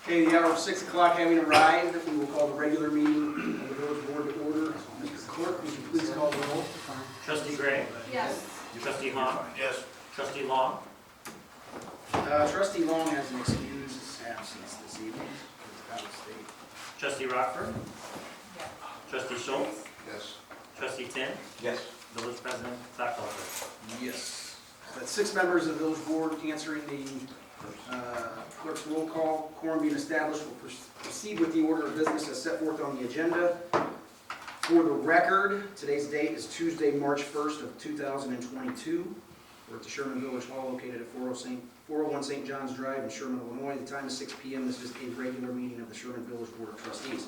Okay, the hour of 6 o'clock having arrived, we will call the regular meeting of the village board to order. Mr. Clerk, would you please call the roll? Trustee Gray? Yes. Trustee Hahn? Yes. Trustee Long? Trustee Long has an excused absence this evening. He's out of state. Trustee Rockford? Trustee Schultz? Yes. Trustee Tim? Yes. Village President Sapp. Yes. That's 6 members of the village board answering the clerk's roll call. Quorum being established, we'll proceed with the order of business as set forth on the agenda. For the record, today's date is Tuesday, March 1st of 2022. We're at the Sherman Village Hall located at 401 St. John's Drive in Sherman, Illinois. The time is 6 p.m. This is a regular meeting of the Sherman Village Board of Trustees.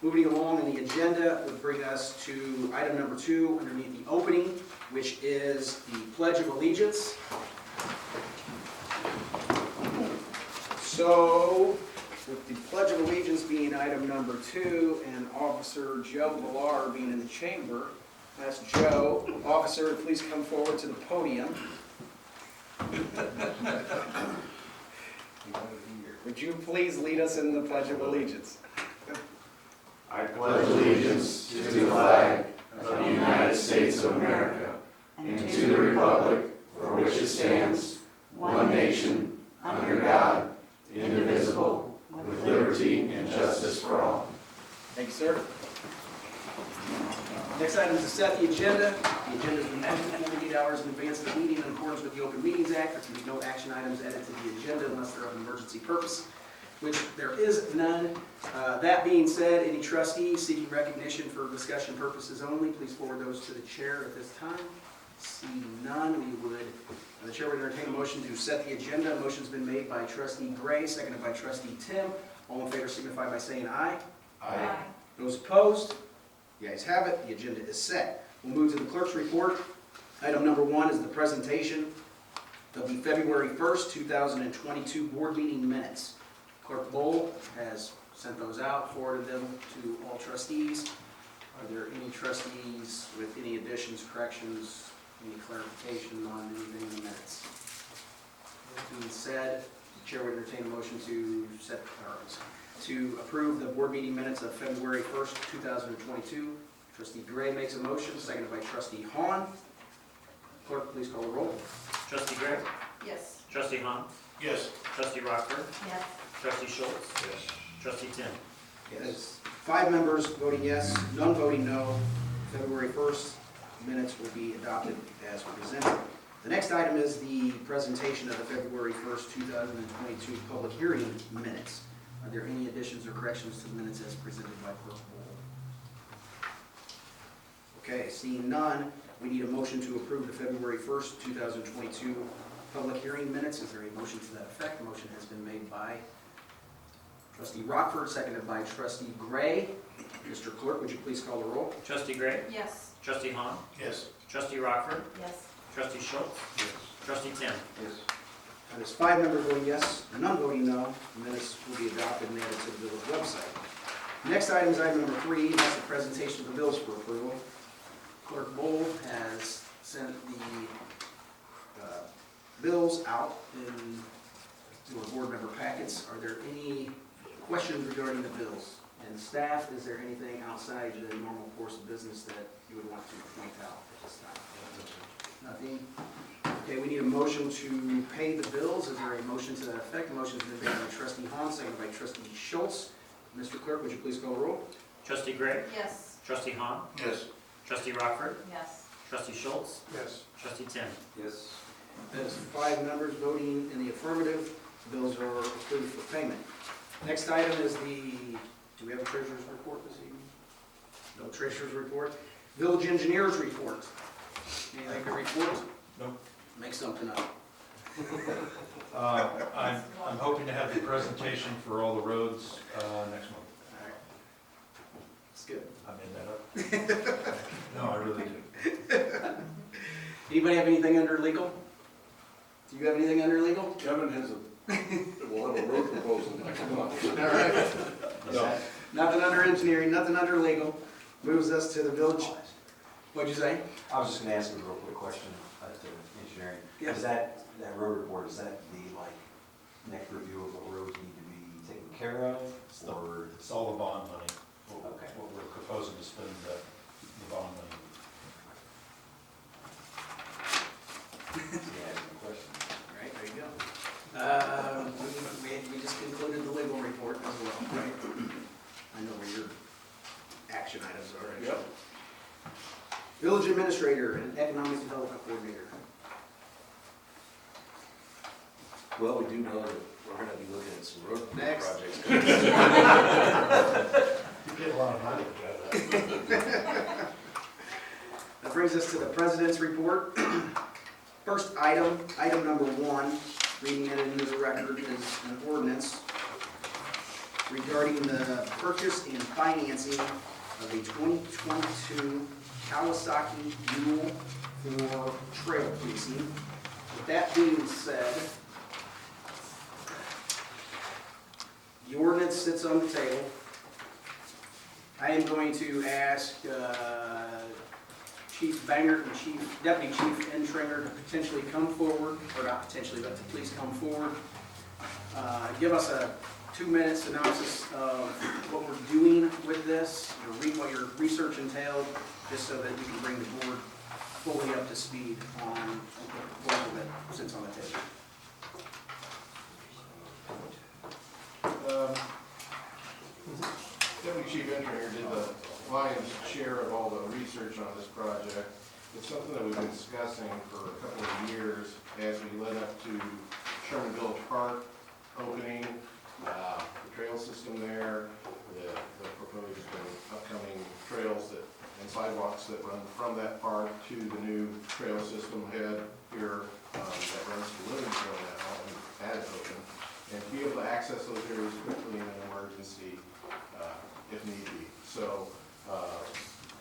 Moving along in the agenda would bring us to item number 2 underneath the opening, which is the Pledge of Allegiance. So, with the Pledge of Allegiance being item number 2 and Officer Joe Millar being in the chamber, that's Joe. Officer, please come forward to the podium. Would you please lead us in the Pledge of Allegiance? I pledge allegiance to the flag of the United States of America and to the republic for which it stands, one nation, under God, indivisible, with liberty and justice for all. Thank you, sir. Next item is to set the agenda. The agenda has been posted 48 hours in advance of the meeting in accordance with the Open Meetings Act. There can be no action items added to the agenda unless they're of an emergency purpose, which there is none. That being said, any trustees seeking recognition for discussion purposes only, please forward those to the chair at this time. Seeing none, the chair would entertain a motion to set the agenda. A motion's been made by Trustee Gray, seconded by Trustee Tim. All in favor signify by saying aye. Aye. Those opposed? The ayes have it. The agenda is set. We'll move to the clerk's report. Item number 1 is the presentation of the February 1st, 2022 board meeting minutes. Clerk Bowl has sent those out, forwarded them to all trustees. Are there any trustees with any additions, corrections, any clarification on anything in the minutes? That being said, the chair would entertain a motion to approve the board meeting minutes of February 1st, 2022. Trustee Gray makes a motion, seconded by Trustee Hahn. Clerk, please call the roll. Trustee Gray? Yes. Trustee Hahn? Yes. Trustee Rockford? Yes. Trustee Schultz? Yes. Trustee Tim? Yes. 5 members voting yes, none voting no. February 1st minutes will be adopted as presented. The next item is the presentation of the February 1st, 2022 public hearing minutes. Are there any additions or corrections to the minutes as presented by Clerk Bowl? Okay, seeing none, we need a motion to approve the February 1st, 2022 public hearing minutes. Is there a motion to that effect? The motion has been made by Trustee Rockford, seconded by Trustee Gray. Mr. Clerk, would you please call the roll? Trustee Gray? Yes. Trustee Hahn? Yes. Trustee Rockford? Yes. Trustee Schultz? Yes. Trustee Tim? Yes. That is 5 members voting yes, none voting no. The minutes will be adopted and added to the village website. Next item is item number 3, and that's the presentation of the bills for approval. Clerk Bowl has sent the bills out to our board member packets. Are there any questions regarding the bills? And staff, is there anything outside the normal course of business that you would want to point out at this time? Nothing? Okay, we need a motion to pay the bills. Is there a motion to that effect? The motion has been made by Trustee Hahn, seconded by Trustee Schultz. Mr. Clerk, would you please call the roll? Trustee Gray? Yes. Trustee Hahn? Yes. Trustee Rockford? Yes. Trustee Schultz? Yes. Trustee Tim? Yes. That is 5 members voting in the affirmative. The bills are approved for payment. Next item is do we have a treasurer's report this evening? No treasurer's report. Village engineer's report. Anything to report? No. Make something up. I'm hoping to have the presentation for all the roads next month. All right. That's good. I made that up. No, I really do. Anybody have anything under legal? Do you have anything under legal? Kevin has will have a road proposal next month. All right. No. Nothing under engineering, nothing under legal. Moves us to the village. What'd you say? I was just gonna ask a real quick question to engineering. Yeah. Is that road report, is that the next review of what roads need to be taken care of, or? It's all the bond money. Okay. What we're proposing to spend the bond money. Yeah, any questions? All right, there you go. We just concluded the legal report as well, right? I know where your action items are. actually. Yep. Village administrator and economic development coordinator. Well, we do know that we're gonna be looking at some road Next. projects. You get a lot of money out of that. That brings us to the president's report. First item number 1, reading it into the record, is an ordinance regarding the purchase and financing of a 2022 Kawasaki Mule for trail policing. With that being said, the ordinance sits on the table. I am going to ask Chief Banger and Deputy Chief Entringer to potentially come forward, or not potentially, but to please come forward. Give us a 2-minute synopsis of what we're doing with this, read what your research entailed, just so that we can bring the board fully up to speed on the proposal that sits on the table. Deputy Chief Engineer did the lion's share of all the research on this project. It's something that we've been discussing for a couple of years as we led up to Sherman Village Park opening, the trail system there, the proposed and upcoming trails and sidewalks that run from that park to the new trail system head here that runs to Livingston now and as open, and to be able to access those areas quickly in an emergency if need be. So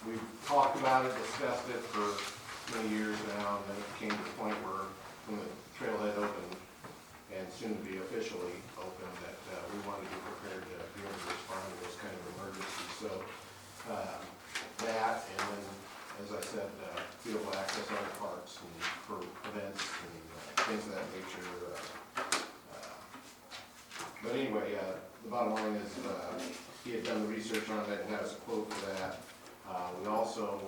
we've talked about it, discussed it for many years now, and then it came to the point where when the trailhead opened and soon to be officially open, that we wanted to be prepared to be able to respond to those kind of emergencies. So that, and then, as I said, be able to access other parks and for events and things of that nature. But anyway, the bottom line is he had done the research on it and had us a quote for that. We also,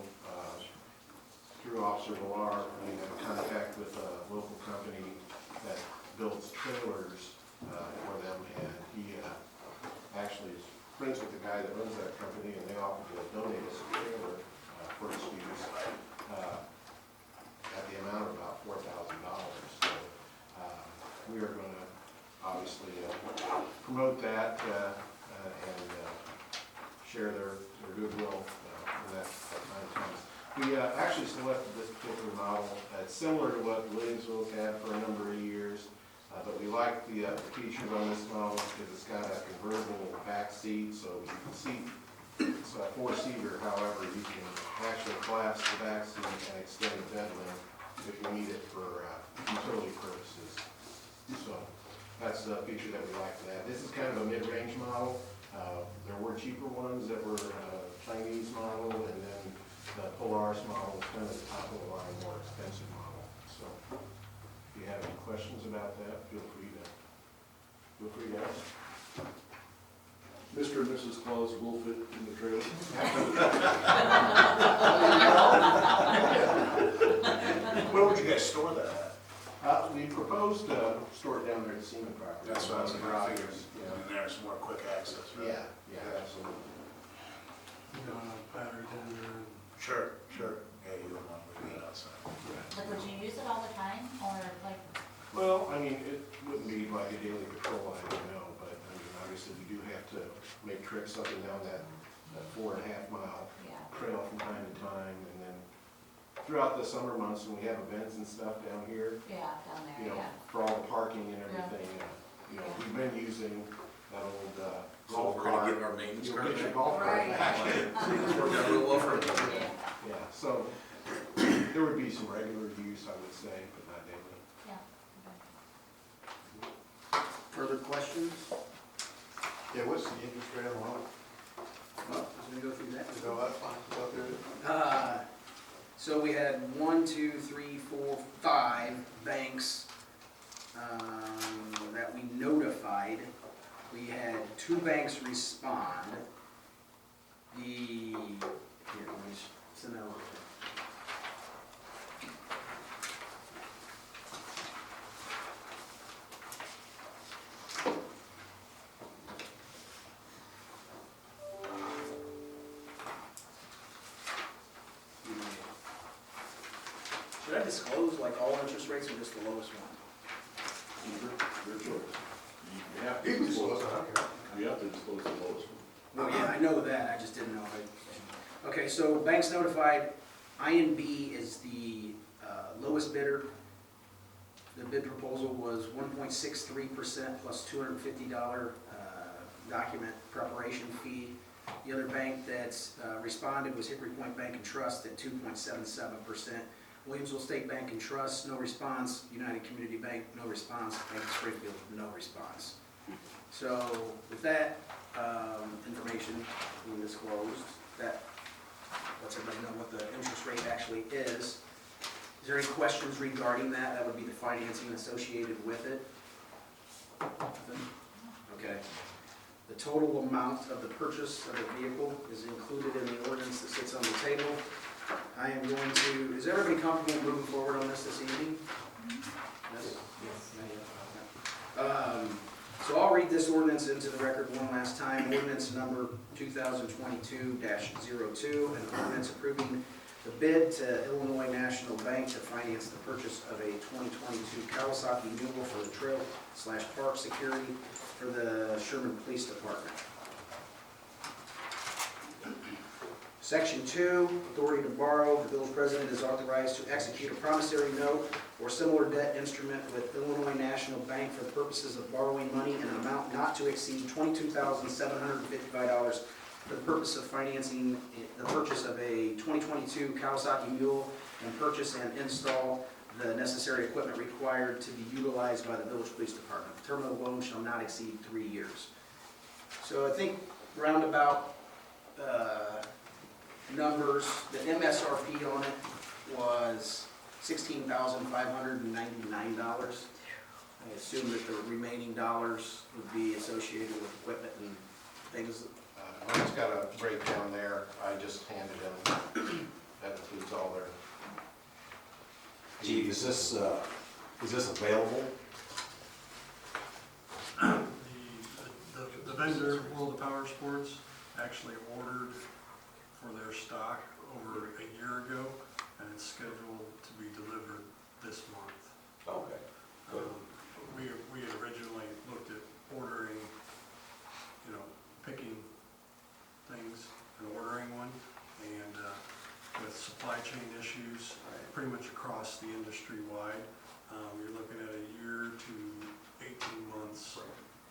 through Officer Villar, we had contact with a local company that builds trailers for them, and he actually is friends with the guy that runs that company, and they offered to donate us a trailer for its use at the amount of about $4,000. So we are going to obviously promote that and share their goodwill when that time comes. We actually selected this particular model. It's similar to what Williamsville's had for a number of years, but we like the features on this model because it's got a convertible back seat, so you can seat. It's a 4-seater, however, you can actually collapse the back seat and extend the bed length if you need it for utility purposes. So that's the feature that we like for that. This is kind of a mid-range model. There were cheaper ones that were Chinese model, and then the Polaris model is kind of the top of the line, more expensive model. So if you have any questions about that, feel free to ask. Mr. and Mrs. Claus will fit in the trailer. Where would you guys store that at? We proposed to store it down there at the Seaman property. That's what I was gonna figure. Yeah, And there's more quick access, right? yeah, absolutely. Sure. Yeah, you don't want to leave it outside. Like, would you use it all the time, or like, Well, I mean, it wouldn't be like a daily patrol, I don't know, but I mean, obviously we do have to make trips up and down that 4.5-mile yeah, trail from time to time, and then throughout the summer months when we have events and stuff down here, yeah, down you there, know, yeah. for all the parking and everything, you know, Yeah. we've been using that old So golf we're gonna cart. get our maintenance You'll cart get your back? golf cart Right. back. It's worked out real well for everybody. Yeah, Yeah, so there would be some regular use, I would say, but not daily. yeah. Further questions? Yeah, what's the interest rate on it? Well, I was gonna go through that. No, that's fine, it's up there. So we had 1, 2, 3, 4, 5 banks that we notified we had 2 banks respond. Here, let me send that over. Should I disclose like all interest rates or just the lowest one? Your choice. You can disclose it, I don't care. You have to disclose the lowest one. Well, yeah, I know that, I just didn't know. Okay, so banks notified, INB is the lowest bidder. The bid proposal was 1.63% plus $250 document preparation fee. The other bank that's responded was Hickory Point Bank and Trust at 2.77%. Williamsville State Bank and Trust, no response. United Community Bank, no response. Bank of Springfield, no response. So with that information being disclosed, that lets everybody know what the interest rate actually is. Is there any questions regarding that? That would be the financing associated with it. Nothing? Okay. The total amount of the purchase of the vehicle is included in the ordinance that sits on the table. I am going to, is everybody comfortable moving forward on this evening? Yes? So I'll read this ordinance into the record one last time. Ordinance number 2022-02, an ordinance approving the bid to Illinois National Bank to finance the purchase of a 2022 Kawasaki Mule for the trail/park security for the Sherman Police Department. Section 2, authority to borrow. The village president is authorized to execute a promissory note or similar debt instrument with Illinois National Bank for the purposes of borrowing money in an amount not to exceed $22,755 for the purpose of financing the purchase of a 2022 Kawasaki Mule and purchase and install the necessary equipment required to be utilized by the village police department. The term of the loan shall not exceed 3 years. So I think roundabout numbers, the MSRP on it was $16,599. I assume that the remaining dollars would be associated with equipment and things. It's got a breakdown there, I just handed them, that includes all their. Chief, is this available? The vendor, World of Power Sports, actually ordered for their stock over a year ago, and it's scheduled to be delivered this month. Okay. Good. We had originally looked at ordering, picking things and ordering one, and with supply chain issues pretty much across the industry wide, you're looking at a year to 18 months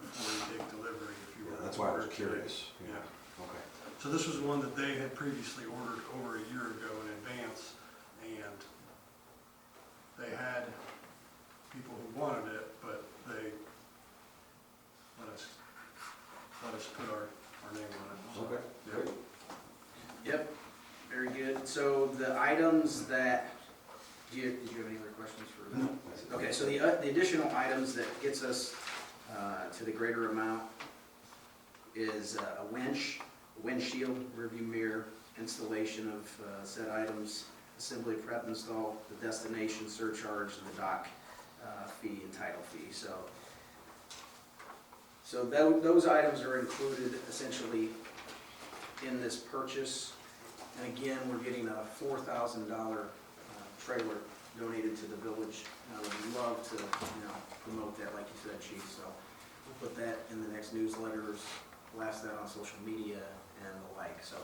before you take delivery. If you were That's why I was order curious. today. Yeah. Okay. So this was one that they had previously ordered over a year ago in advance, and they had people who wanted it, but they let us put our name on it. Okay. Yeah. Yep, very good. So the items that, did you have any other questions for them? No. Okay, so the additional items that gets us to the greater amount is a winch, windshield, rearview mirror, installation of said items, assembly, prep, install, the destination surcharge, and the dock fee and title fee. So those items are included essentially in this purchase. And again, we're getting a $4,000 trailer donated to the village. We'd love to, promote that, like you said, Chief. So we'll put that in the next newsletters, blast that on social media and the like. So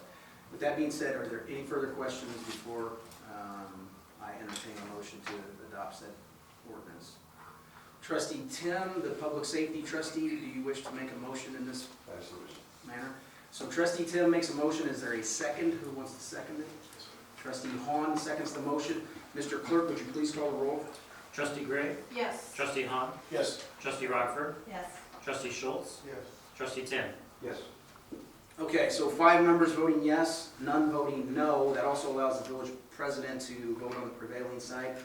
with that being said, are there any further questions before I entertain a motion to adopt said ordinance? Trustee Tim, the public safety trustee, do you wish to make a motion in this Absolutely. manner? So Trustee Tim makes a motion. Is there a second? Who wants to second it? Trustee Hahn seconds the motion. Mr. Clerk, would you please call the roll? Trustee Gray, Yes. Trustee Hahn, Yes. Trustee Rockford, Yes. Trustee Schultz, Yes. Trustee Tim. Yes. Okay, so 5 members voting yes, none voting no. That also allows the village president to vote on the prevailing side.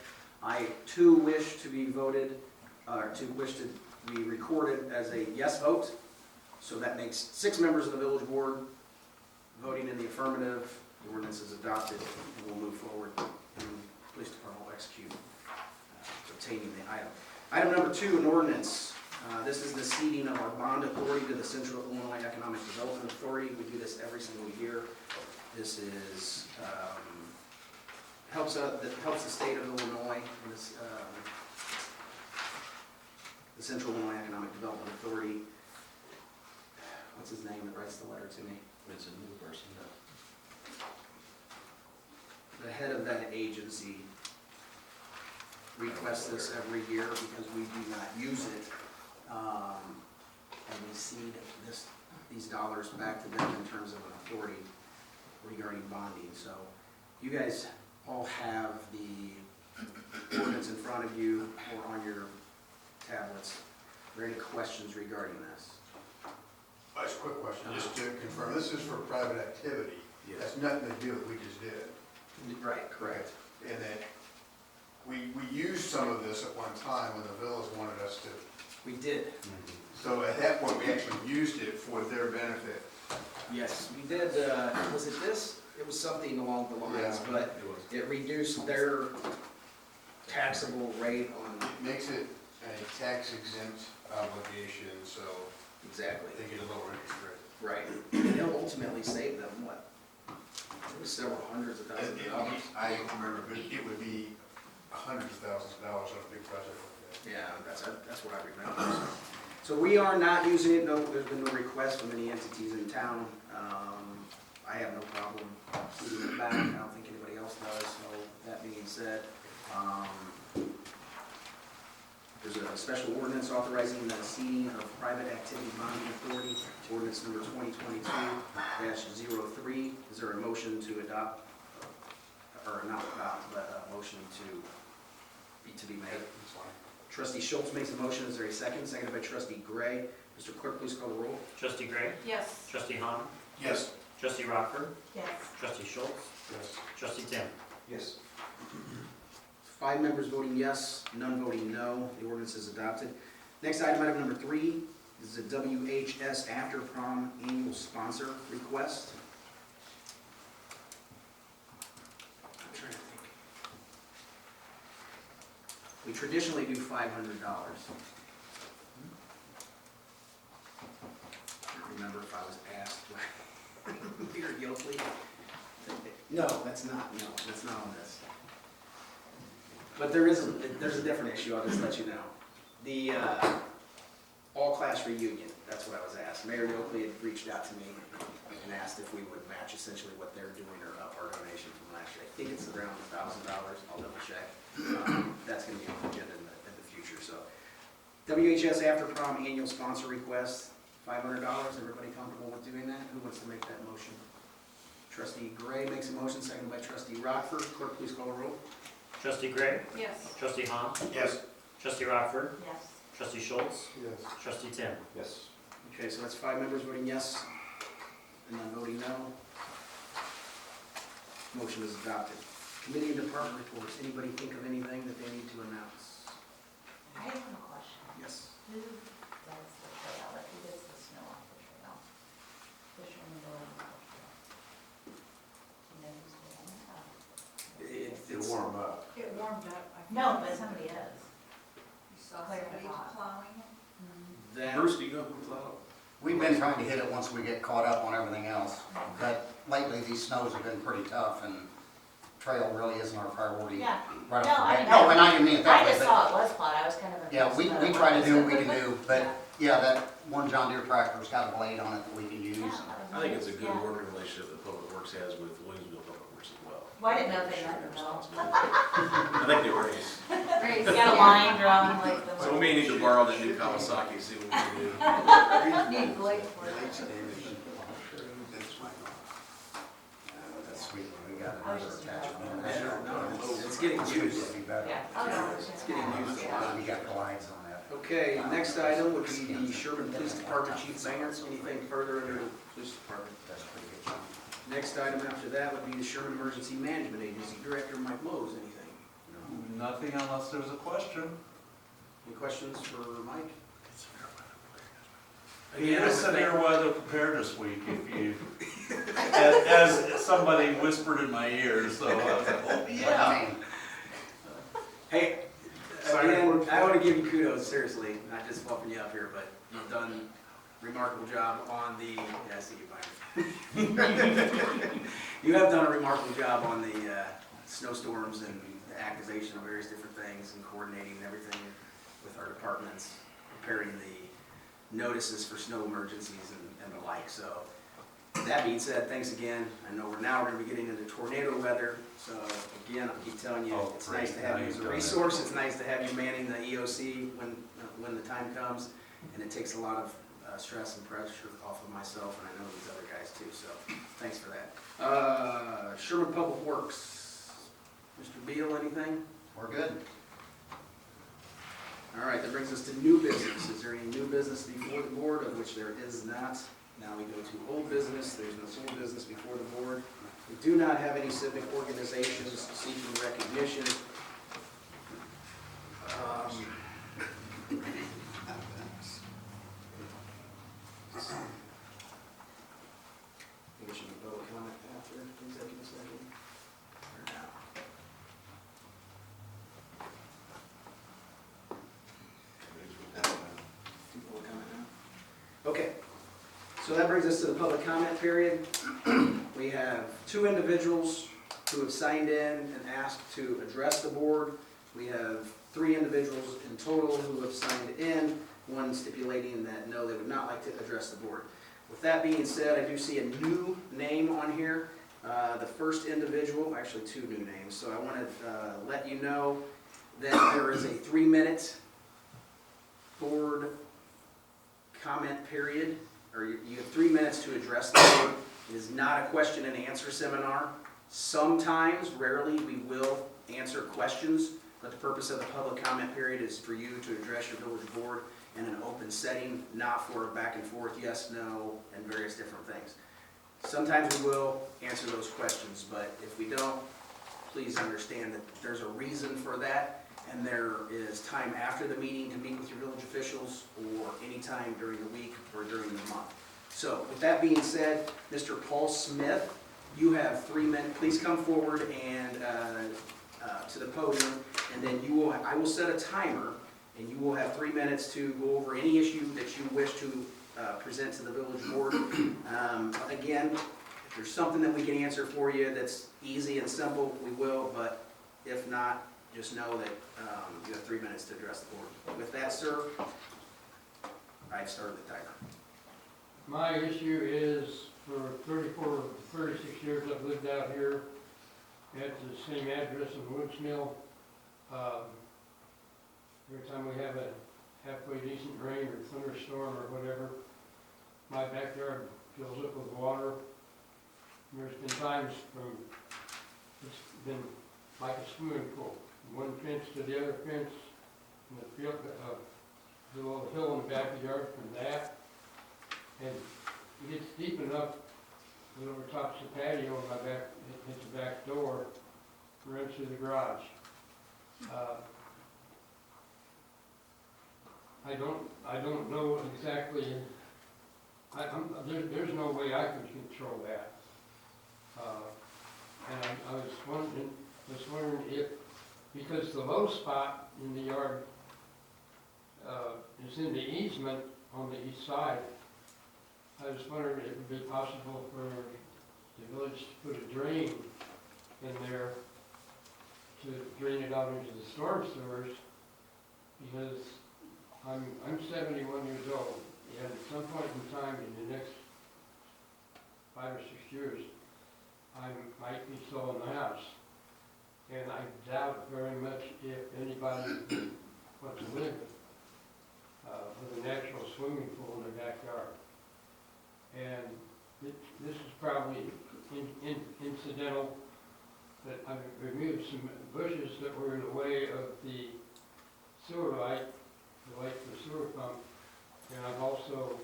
I too wish to be voted, to be recorded as a yes vote. So that makes 6 members of the village board voting in the affirmative. The ordinance is adopted, and we'll move forward, and the police department will execute obtaining the item. Item number 2, an ordinance. This is the ceding of our bond authority to the Central Illinois Economic Development Authority. We do this every single year. This is, helps the state of Illinois, and this, the Central Illinois Economic Development Authority. What's his name that writes the letter to me? It's a new person. The head of that agency requests this every year because we do not use it. And we cede these dollars back to them in terms of an authority regarding bonding. So you guys all have the ordinance in front of you or on your tablets. Are there any questions regarding this? Just a quick question, just to confirm, this is for private activity. Yes. That's nothing to do with what we just did. Right, correct. And that we used some of this at one time when the village wanted us to. We did. So at that point, we actually used it for their benefit. Yes, we did. Was it this? It was something along the lines, Yeah. but it reduced their taxable rate on. It makes it a tax exempt obligation, so Exactly. they get a lower interest rate. Right. And it'll ultimately save them, what? It was several hundreds of thousands of dollars. I don't remember, but it would be hundreds of thousands of dollars on a big project like that. Yeah, that's what I remember. So we are not using it. No, there's been no request from any entities in town. I have no problem using it back. I don't think anybody else does. So that being said, there's a special ordinance authorizing the ceding of private activity bonding authority, ordinance number 2022-03. Is there a motion to adopt, or not adopt, but a motion to be made? That's fine. Trustee Schultz makes a motion. Is there a second? Seconded by Trustee Gray. Mr. Clerk, please call the roll. Trustee Gray, Yes. Trustee Hahn, Yes. Trustee Rockford, Yes. Trustee Schultz, Yes. Trustee Tim. Yes. 5 members voting yes, none voting no. The ordinance is adopted. Next item, item number 3, is a WHS After Prom Annual Sponsor Request. I'm trying to think. We traditionally do $500. I can't remember if I was asked Peter Gilfley. No, that's not on this. But there's a different issue, I'll just let you know. The all-class reunion, that's what I was asked. Mayor Yoakley had reached out to me and asked if we would match essentially what they're doing or up our donation from last year. I think it's around $1,000, I'll double check. That's gonna be on the agenda in the future, so. WHS After Prom Annual Sponsor Request, $500. Everybody comfortable with doing that? Who wants to make that motion? Trustee Gray makes a motion, seconded by Trustee Rockford. Clerk, please call the roll. Trustee Gray, Yes. Trustee Hahn, Yes. Trustee Rockford, Yes. Trustee Schultz, Yes. Trustee Tim. Yes. Okay, so that's 5 members voting yes, and none voting no. Motion is adopted. Committee and department reports. Anybody think of anything that they need to announce? I have a question. Yes. Who does the trail, like, who does the snow off the trail? Fisherman Village Board. You know who's doing it? It's warm up. It warmed up. No, but somebody is. You saw Claire somebody thought. plowing it? that. Bruce, do you know who plowed? We've been trying to hit it once we get caught up on everything else, but lately these snows have been pretty tough and trail really isn't our priority. Yeah. Right No, off the I bat. mean, No, and I didn't mean it that I way, just but, saw it was plowed, I was kind of yeah, impressed. we that it try to was. do what we can do, but, Yeah. yeah, that one John Deere tractor's got a blade on it that we can use. Yeah, that was I think it's a nice. good Yeah. working relationship that Public Works has with Williamsville Public Works as well. Well, I didn't know if they Share let their them know. responsibility. I think they raise. Great, you got a line drawn like the. So we may need to borrow that new Kawasaki, see what we can do. Need Blake for it. That's sweet, when we got I was another just attachment. It's getting used. It'd be better. Yeah. Oh, no. It's getting used a lot. We got glides on that. Okay, next item would be the Sherman Police Department Chief Vance. Anything further under the police department? That's pretty good, John. Next item after that would be the Sherman Emergency Management Agency Director, Mike Mose. Anything? Nothing unless there's a question. Any questions for Mike? It is severe weather preparedness week, if you, as somebody whispered in my ear, so I was like, oh, yeah. I mean, Hey, again, I want to give you kudos, seriously, not just fluffing you up here, but you've done a remarkable job on the, yeah, I see you, Byron. You have done a remarkable job on the snowstorms and the activation of various different things and coordinating everything with our departments, preparing the notices for snow emergencies and the like. So that being said, thanks again. I know we're now going to be getting into tornado weather. So again, I'll keep telling you, Oh, it's great. nice to have Now you as you've a done it. resource. It's nice to have you manning the EOC when the time comes. And it takes a lot of stress and pressure off of myself, and I know these other guys too. So thanks for that. Sherman Public Works, Mr. Beal, anything? we're good. All right, that brings us to new business. Is there any new business before the board, of which there is not? Now we go to old business. There's no old business before the board. We do not have any civic organizations seeking recognition. Maybe we should do public comment after executive session, or now? Do public comment now? Okay, so that brings us to the public comment period. We have two individuals who have signed in and asked to address the board. We have three individuals in total who have signed in, one stipulating that no, they would not like to address the board. With that being said, I do see a new name on here. The first individual, actually two new names, so I want to let you know that there is a 3-minute board comment period, or you have 3 minutes to address the board. It is not a question and answer seminar. Sometimes, rarely, we will answer questions, but the purpose of the public comment period is for you to address your village board in an open setting, not for back and forth, yes, no, and various different things. Sometimes we will answer those questions, but if we don't, please understand that there's a reason for that, and there is time after the meeting to meet with your village officials, or any time during the week or during the month. So with that being said, Mr. Paul Smith, you have 3 minutes. Please come forward and to the podium, and then I will set a timer, and you will have 3 minutes to go over any issue that you wish to present to the village board. Again, if there's something that we can answer for you that's easy and simple, we will, but if not, just know that you have 3 minutes to address the board. With that, sir, I've started the timer. My issue is for 34, 36 years I've lived out here at the same address in Woods Mill. Every time we have a halfway decent rain or thunderstorm or whatever, my backyard fills up with water. There's been times it's been like a swimming pool, one fence to the other fence, and the field, the little hill in the backyard from that. And it gets deep enough that over tops the patio on my back, it hits the back door, runs through the garage. I don't know exactly, there's no way I can control that. And I was wondering if, because the low spot in the yard is in the easement on the east side, I was wondering if it would be possible for the village to put a drain in there to drain it out into the storm sewers, because I'm 71 years old, and at some point in time in the next 5 or 6 years, I might be still in the house. And I doubt very much if anybody wants to live with a natural swimming pool in their backyard. And this is probably incidental, that I've removed some bushes that were in the way of the sewer light, the light for the sewer pump, and I've also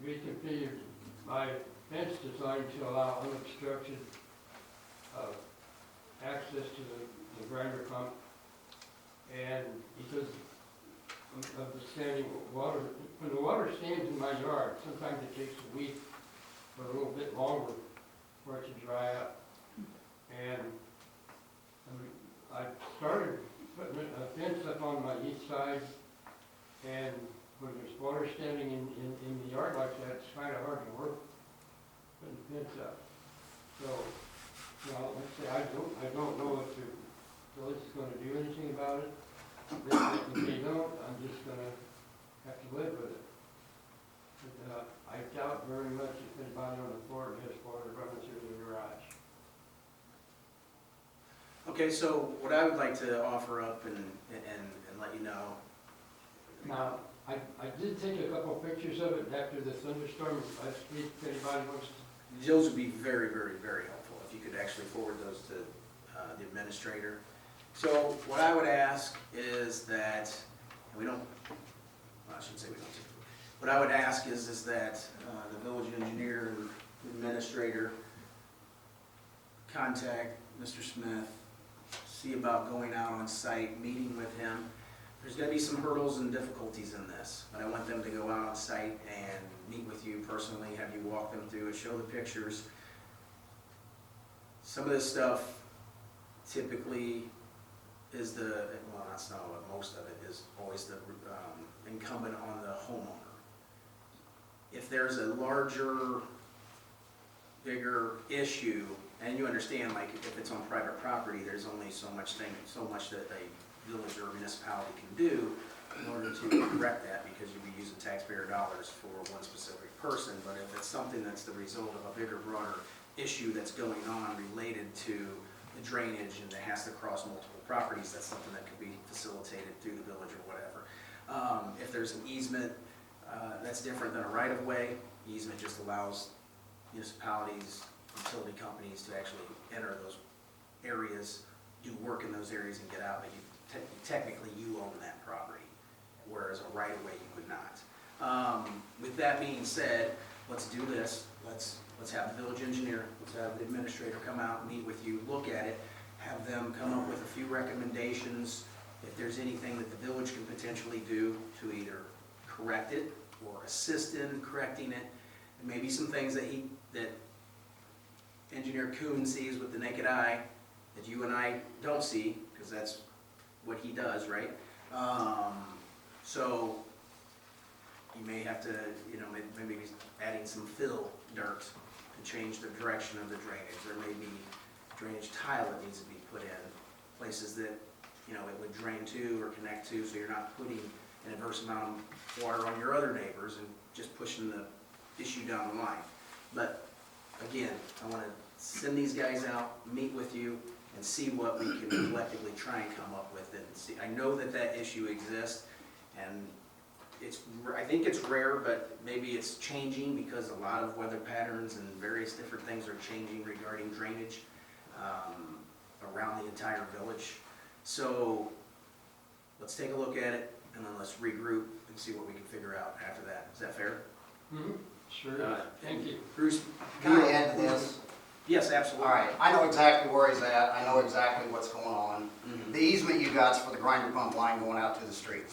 reconfigured my fence design to allow unobstructed access to the grinder pump. And because of the standing water. When the water stands in my yard, sometimes it takes a week or a little bit longer for it to dry up. And I started putting a fence up on my east side, and when there's water standing in the yard like that, it's kind of hard to work putting the fence up. So, well, like I say, I don't know if the village is gonna do anything about it. If they don't, I'm just gonna have to live with it. But, I doubt very much if anybody on the board has water running through the garage. Okay, so what I would like to offer up and let you know. Now, I did take a couple of pictures of it after the thunderstorm. If anybody wants to. Those would be very, very, very helpful if you could actually forward those to the administrator. So what I would ask is that, and we don't, well, I shouldn't say we don't. What I would ask is that the village engineer and administrator contact Mr. Smith, see about going out on site, meeting with him. There's going to be some hurdles and difficulties in this, but I want them to go out on site and meet with you personally, have you walk them through it, show the pictures. Some of this stuff typically is well, that's not what most of it is, always the incumbent on the homeowner. If there's a larger, bigger issue, and you understand, like, if it's on private property, there's only so much that a village or municipality can do in order to correct that, because you'd be using taxpayer dollars for one specific person. But if it's something that's the result of a bigger, broader issue that's going on related to the drainage and that has to cross multiple properties, that's something that could be facilitated through the village or whatever. If there's an easement, that's different than a right-of-way. Easement just allows municipalities, utility companies to actually enter those areas, do work in those areas and get out, but technically you own that property, whereas a right-of-way you would not. With that being said, let's do this. Let's have the village engineer, let's have the administrator come out, meet with you, look at it, have them come up with a few recommendations. If there's anything that the village can potentially do to either correct it or assist in correcting it, and maybe some things that Engineer Kuhn sees with the naked eye that you and I don't see, because that's what he does, right? So you may have to, maybe adding some fill dirt to change the direction of the drainage. There may be drainage tile that needs to be put in, places that, it would drain to or connect to, so you're not putting an adverse amount of water on your other neighbors and just pushing the issue down the line. But again, I want to send these guys out, meet with you, and see what we can collectively try and come up with. And see, I know that issue exists, and I think it's rare, but maybe it's changing because a lot of weather patterns and various different things are changing regarding drainage around the entire village. So let's take a look at it, and then let's regroup and see what we can figure out after that. Is that fair? Mm-hmm. Sure. Thank you. Bruce? Can I add to this? Yes, absolutely. All right, I know exactly where he's at, I know exactly what's going on. Mhm. The easement you got's for the grinder pump line going out to the street.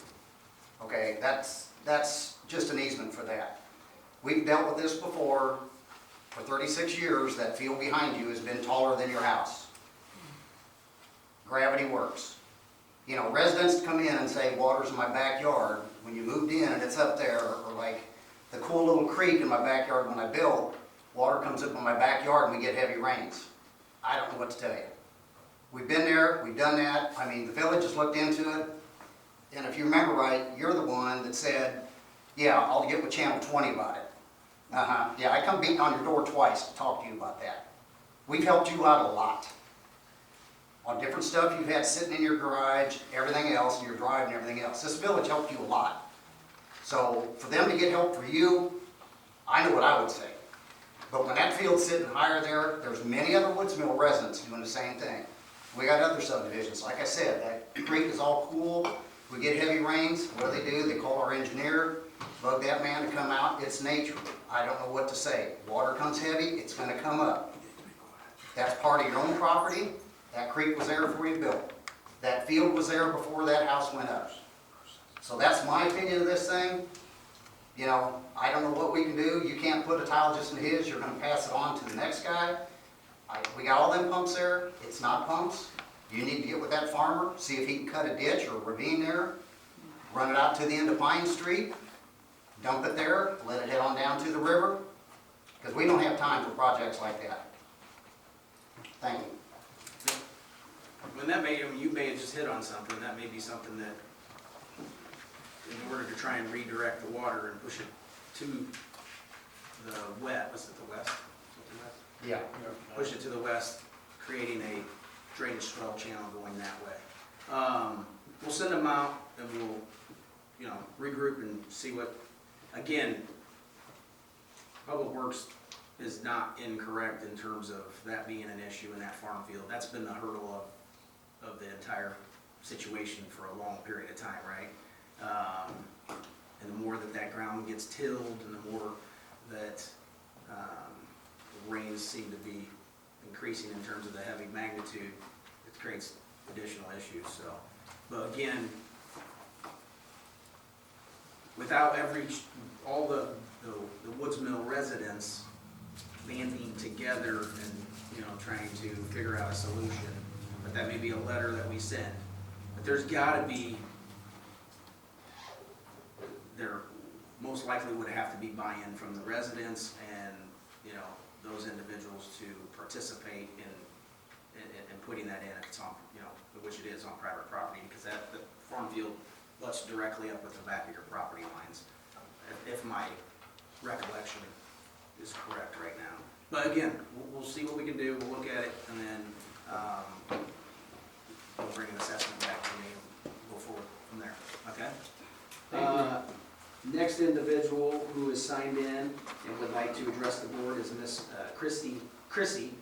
Okay, that's just an easement for that. We've dealt with this before. For 36 years, that field behind you has been taller than your house. Gravity works. Residents come in and say, water's in my backyard. When you moved in and it's up there, or like the cool little creek in my backyard when I built, water comes up in my backyard and we get heavy rains. I don't know what to tell you. We've been there, we've done that. I mean, the village has looked into it. And if you remember right, you're the one that said, yeah, I'll get with Channel 20 about it. Yeah, I come beating on your door twice to talk to you about that. We've helped you out a lot. On different stuff you've had sitting in your garage, everything else, and your drive and everything else. This village helped you a lot. So for them to get help for you, I know what I would say. But when that field's sitting higher there, there's many other Woods Mill residents doing the same thing. We got other subdivisions. Like I said, that creek is all cool. We get heavy rains. What do? They call our engineer, bug that man to come out. It's nature. I don't know what to say. Water comes heavy, it's going to come up. That's part of your own property. That creek was there before you built. That field was there before that house went up. So that's my opinion of this thing. You know, I don't know what we can do. You can't put a tile just in his, you're gonna pass it on to the next guy. We got all them pumps there, it's not pumps. You need to get with that farmer, see if he can cut a ditch or ravine there, run it out to the end of Pine Street, dump it there, let it head on down to the river, because we don't have time for projects like that. Thank you. When that may, you may have just hit on something, that may be something that, in order to try and redirect the water and push it to the west, was it the west? Yeah. Push it to the west, creating a drainage swell channel going that way. We'll send them out and we'll, you know, regroup and see what, again, Public Works is not incorrect in terms of that being an issue in that farm field. That's been the hurdle of the entire situation for a long period of time, right? And the more that that ground gets tilled and the more that the rains seem to be increasing in terms of the heavy magnitude, it creates additional issues. So, but again, without all the Woods Mill residents banding together and, you know, trying to figure out a solution, but that may be a letter that we send. But there's got to be, there most likely would have to be buy-in from the residents and, you know, those individuals to participate in putting that in if it's on, you know, which it is on private property, because that the farm field butts directly up with the back of your property lines, if my recollection is correct right now. But again, we'll see what we can do, we'll look at it, and then we'll bring an assessment back to me and go forward from there, okay? Next individual who is signed in and would like to address the board is Miss Chrissy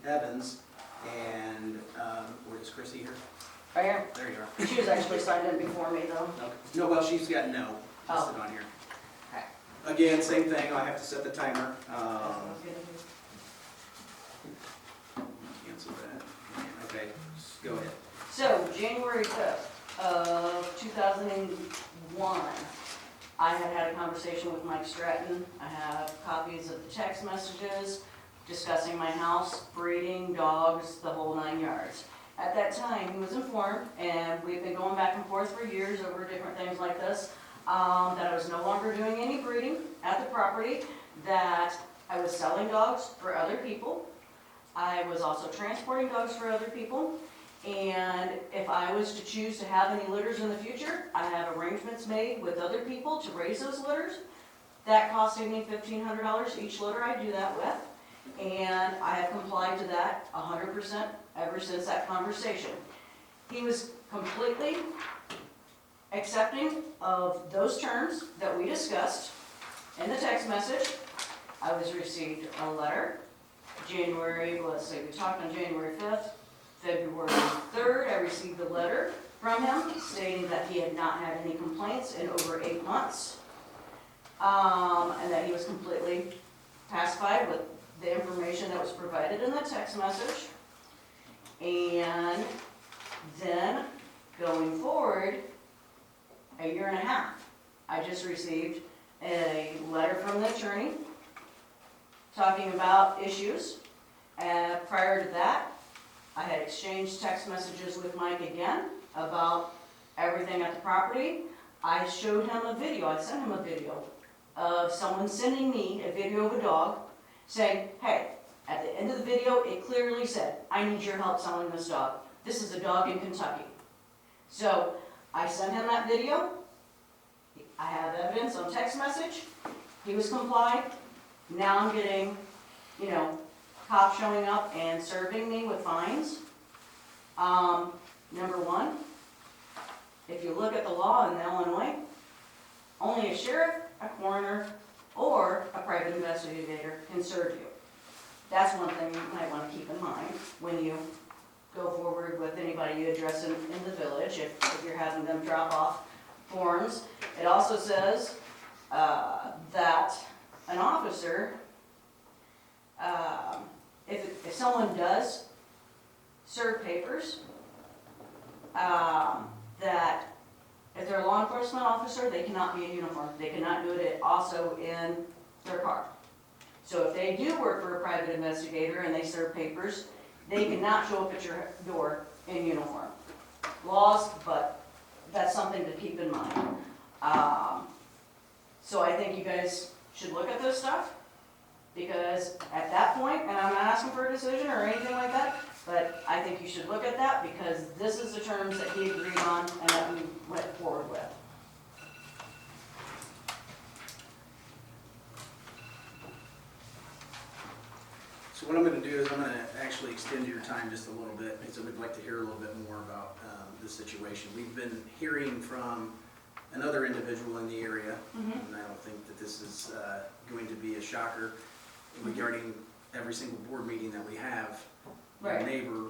Evans. And where is Chrissy here? Right here. There you are. She was actually signed in before me though. Okay. No, well, she's got no listed on here. Okay. Again, same thing, I have to set the timer. Cancel that. Okay, just go ahead. So, January 5th of 2001, I had a conversation with Mike Stratton. I have copies of the text messages discussing my house, breeding, dogs, the whole 9 yards. At that time, he was informed, and we've been going back and forth for years over different things like this, that I was no longer doing any breeding at the property, that I was selling dogs for other people. I was also transporting dogs for other people. And if I was to choose to have any litters in the future, I have arrangements made with other people to raise those litters. That costed me $1,500 each litter I do that with. And I have complied to that 100% ever since that conversation. He was completely accepting of those terms that we discussed in the text message. I was received a letter, January, let's see, we talked on January 5th. February 3rd, I received a letter from him stating that he had not had any complaints in over 8 months. And that he was completely pacified with the information that was provided in the text message. And then, going forward, a year and a half, I just received a letter from the attorney talking about issues. Prior to that, I had exchanged text messages with Mike again about everything at the property. I showed him a video, I sent him a video of someone sending me a video of a dog saying, hey, at the end of the video, it clearly said, I need your help selling this dog. This is a dog in Kentucky. So I sent him that video. I have evidence on text message. He was complied. Now I'm getting, you know, cops showing up and serving me with fines. Number one, if you look at the law in Illinois, only a sheriff, a coroner, or a private investigator can serve you. That's one thing you might want to keep in mind when you go forward with anybody you address in the village, if you're having them drop off forms. It also says that an officer, if someone does serve papers, that If they're a law enforcement officer, they cannot be in uniform. They cannot do it also in their car. So if they do work for a private investigator and they serve papers, they cannot show up at your door in uniform. Laws, but that's something to keep in mind. So I think you guys should look at this stuff, because at that point, and I'm not asking for a decision or anything like that, but I think you should look at that, because this is the terms that he agreed on and that we went forward with. So what I'm gonna do is I'm gonna actually extend your time just a little bit, because I would like to hear a little bit more about this situation. We've been hearing from another individual in the area, and I don't think that this is going to be a shocker regarding every single board meeting that we have. Right. A neighbor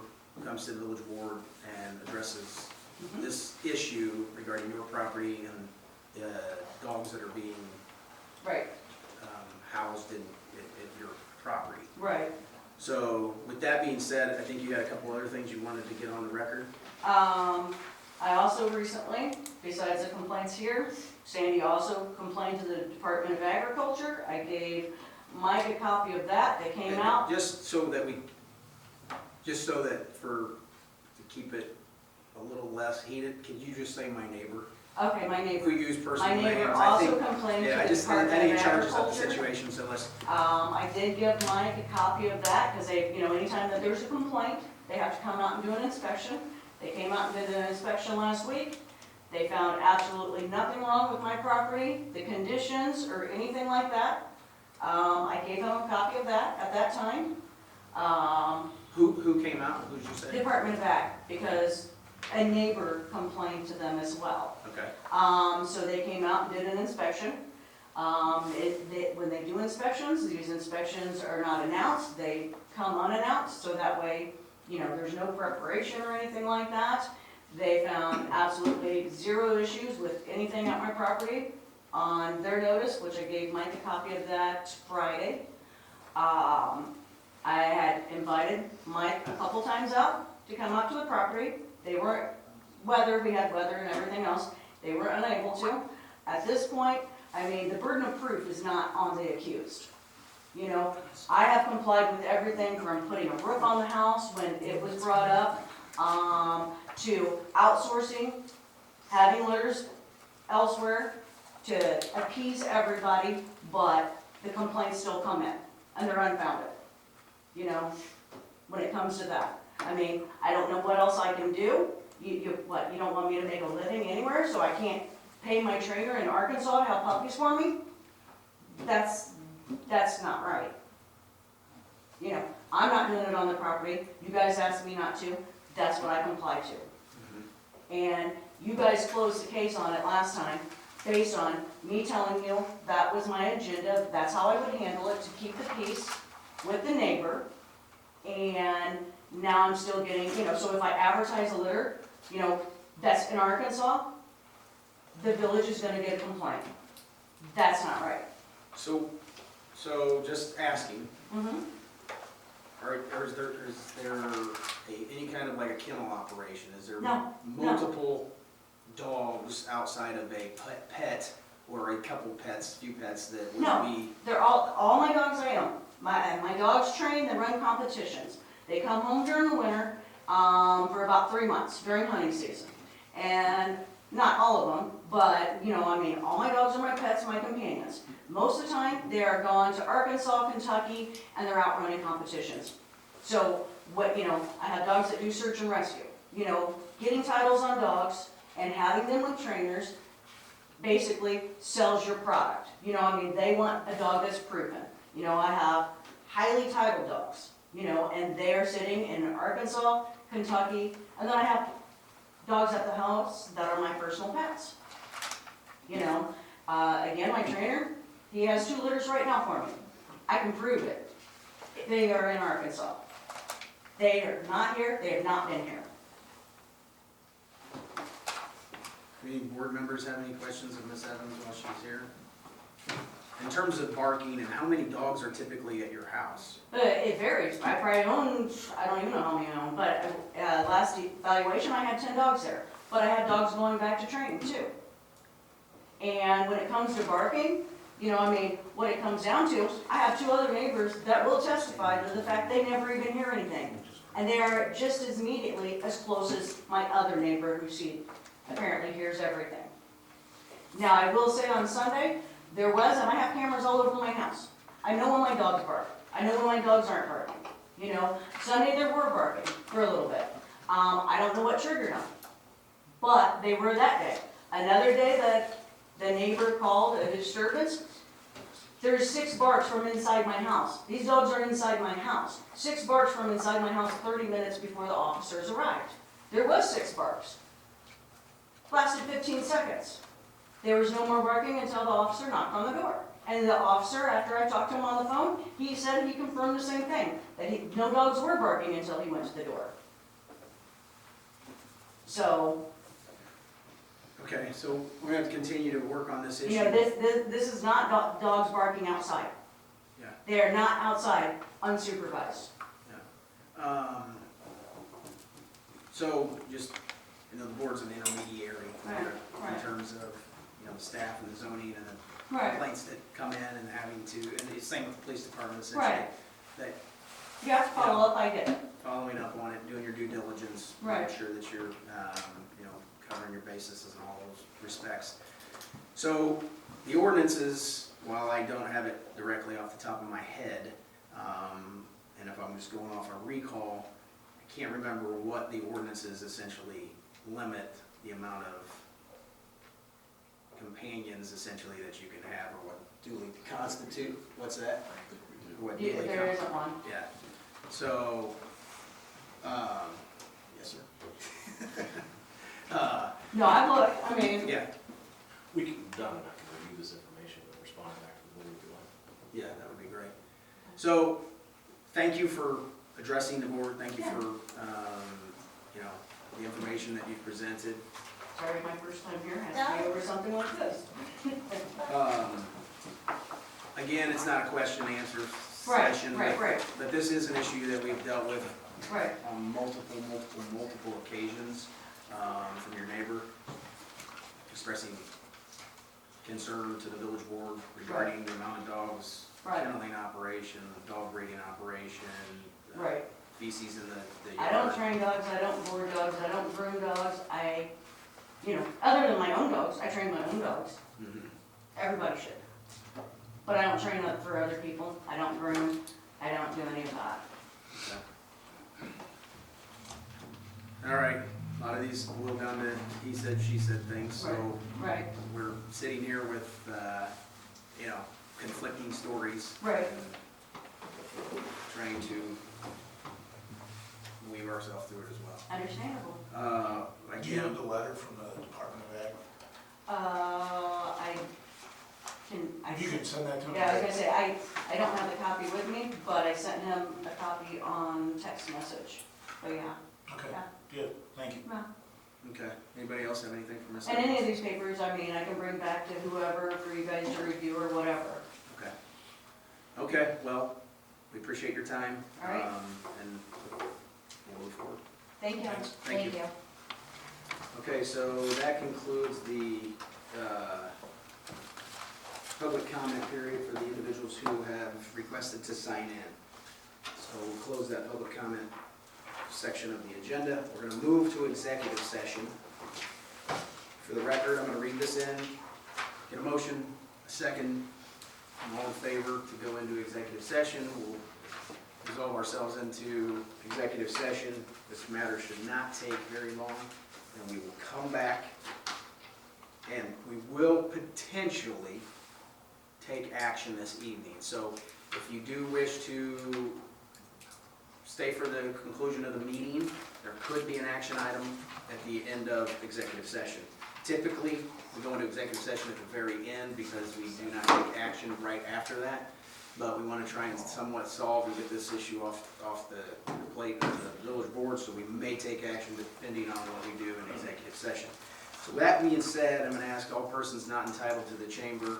comes to the village board and addresses this issue regarding your property and dogs that are being Right, housed at your property. right. So with that being said, I think you got a couple other things you wanted to get on the record. I also recently, besides the complaints here, Sandy also complained to the Department of Agriculture. I gave Mike a copy of that came out. Just so that to keep it a little less heated, could you just say my neighbor? Okay, my If neighbor. we use personal My names, neighbor I also think. complained to Yeah, I the just, that Department ain't of charges up the Agriculture. situation, so let's, I did give Mike a copy of that, because they, anytime that there's a complaint, they have to come out and do an inspection. They came out and did an inspection last week. They found absolutely nothing wrong with my property, the conditions, or anything like that. I gave them a copy of that at that time. who came out, who'd you say? Department of Ag, because a neighbor complained to them as well. Okay, So they came out and did an inspection. When they do inspections, these inspections are not announced, they come unannounced, so that way, there's no preparation or anything like that. They found absolutely zero issues with anything at my property on their notice, which I gave Mike a copy of that Friday. I had invited Mike a couple times out to come up to the property. They weren't, we had weather and everything else, they were unable to. At this point, the burden of proof is not on the accused. I have complied with everything from putting a roof on the house when it was brought up, to outsourcing, having litters elsewhere to appease everybody, but the complaints still come in, and they're unfounded, when it comes to that. I don't know what else I can do. You don't want me to make a living anywhere, so I can't pay my trainer in Arkansas to have puppies for me? That's not right. I'm not doing it on the property. You guys asked me not to. That's what I complied to. And you guys closed the case on it last time based on me telling you that was my agenda. That's how I would handle it, to keep the peace with the neighbor. And now I'm still getting, so if I advertise a litter, that's in Arkansas, the village is gonna get a complaint. That's not right. so just asking, is there any kind of like a kennel operation? Is there No, multiple dogs outside of a pet or a couple pets, few pets that would No. be? They're all my dogs I own. My dogs train, they run competitions. They come home during the winter, for about 3 months, during hunting season. And not all of them, but, all my dogs are my pets, my companions. Most of the time, they are gone to Arkansas, Kentucky, and they're out running competitions. So, I have dogs that do search and rescue. Getting titles on dogs and having them with trainers basically sells your product. They want a dog that's proven. I have highly titled dogs, and they are sitting in Arkansas, Kentucky, and then I have dogs at the house that are my personal pets. Again, my trainer, he has 2 litters right now for me. I can prove it. They are in Arkansas. They are not here, they have not been here. Any board members have any questions of Ms. Evans while she's here? In terms of barking, and how many dogs are typically at your house? It varies. I probably own, I don't even know how many I own, but last evaluation I had 10 dogs there. but I have dogs going back to training too. And when it comes to barking, you know, I mean, what it comes down to, I have 2 other neighbors that will testify to the fact they never even hear anything. And they are just as immediately as close as my other neighbor who apparently hears everything. Now, I will say on Sunday, there was, and I have cameras all over my house. I know when my dogs bark. I know when my dogs aren't barking. You know, Sunday there were barking for a little bit. I don't know what triggered them, but they were that day. Another day that the neighbor called a disturbance, there's 6 barks from inside my house. These dogs are inside my house. 6 barks from inside my house 30 minutes before the officers arrived. There was 6 barks. Lasted 15 seconds. There was no more barking until the officer knocked on the door. And the officer, after I talked to him on the phone, he said he confirmed the same thing, that no dogs were barking until he went to the door. So, Okay, so we're gonna have to continue to work on this issue. you know, this is not dogs barking outside. Yeah. They are not outside unsupervised. So just, you know, the board's an intermediary Right. in terms of, you know, the staff and the zoning and the Right. complaints that come in and having to, and the same with the police department essentially. Right. That You have to follow up, I get it. following up on it, doing your due diligence, Right. making sure that you're, you know, covering your bases in all those respects. So the ordinances, while I don't have it directly off the top of my head, and if I'm just going off a recall, I can't remember what the ordinances essentially limit the amount of companions essentially that you can have, or what duly constitute. What's that? What duly There isn't one. Yeah, so, yes, sir. No, I've looked, I mean, Yeah, We can, Don and I can review this information and respond back to the board if you like. yeah, that would be great. So, thank you for addressing the board, thank you Yeah. for, you know, the information that you've presented. sorry, my first time here, has to be over something like this. Again, it's not a question and answer Right, session. right. But this is an issue that we've dealt with Right, on multiple occasions, from your neighbor expressing concern to the village board regarding the amount of dogs, Right. kenneling operation, dog breeding operation, right. feces in the I yard. don't train dogs, I don't board dogs, I don't groom dogs, you know, other than my own dogs, I train my own dogs. Mhm. Everybody should. But I don't train up for other people, I don't groom, I don't do any of that. Okay. All right, a lot of these boil down to he said, she said things, so Right, we're sitting here with, you know, conflicting stories. Right. and Trying to weave ourselves through it as well. understandable. Do you have Again, the letter from the Department of Ag? You can send that to me. Yeah, I was gonna say, I don't have the copy with me, but I sent him a copy on text message, but yeah. Okay, Yeah. good, thank you. okay, anybody else have anything from us? And any of these papers, I mean, I can bring back to whoever for you guys to review or whatever. Okay. Okay, well, we appreciate your time. All right. And we'll move forward. Thank you. Thanks. Thank you. Okay, so that concludes the public comment period for the individuals who have requested to sign in. So we'll close that public comment section of the agenda. We're going to move to executive session. For the record, I'm going to read this in. Get a motion, a second. I'm all in favor to go into executive session. We'll resolve ourselves into executive session. This matter should not take very long, and we will come back, and we will potentially take action this evening. So if you do wish to stay for the conclusion of the meeting, there could be an action item at the end of executive session. Typically, we go into executive session at the very end because we do not take action right after that. But we want to try and somewhat solve and get this issue off the plate of the village board, so we may take action depending on what we do in executive session. So with that being said, I'm going to ask all persons not entitled to the chamber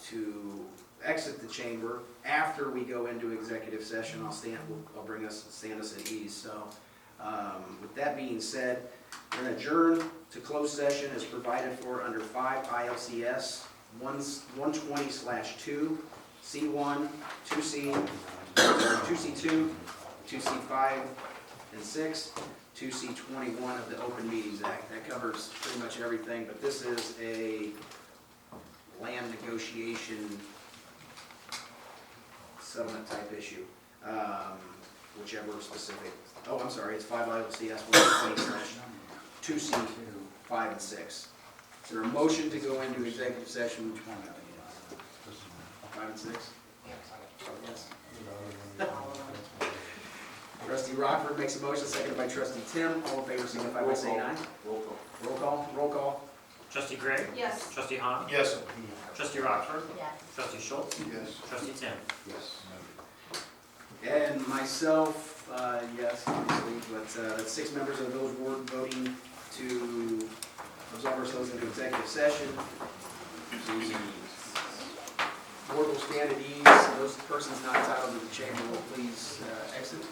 to exit the chamber. After we go into executive session, I'll stand us at ease. So with that being said, We're going to adjourn to closed session as provided for under 5 ILCS 120/2, C1, 2C, 2C2, 2C5, and 6, 2C21 of the Open Meetings Act. That covers pretty much everything, but this is a land negotiation settlement type issue, whichever specific. Oh, I'm sorry, it's 5 ILCS 120/2C, 5, and 6. Is there a motion to go into executive session? Which one? 5 and 6? Yes. Trustee Rockford makes a motion, seconded by Trustee Tim. All in favor, signify by saying aye. Roll call. Roll call, roll call. Trustee Gray? Yes. Trustee Hahn? Yes. Trustee Rockford? Yes. Trustee Schultz? Yes. Trustee Tim? Yes. And myself, yes, obviously, but that's 6 members of the village board voting to absolve ourselves into executive session. Board will stand at ease. Those persons not entitled to the chamber will please exit.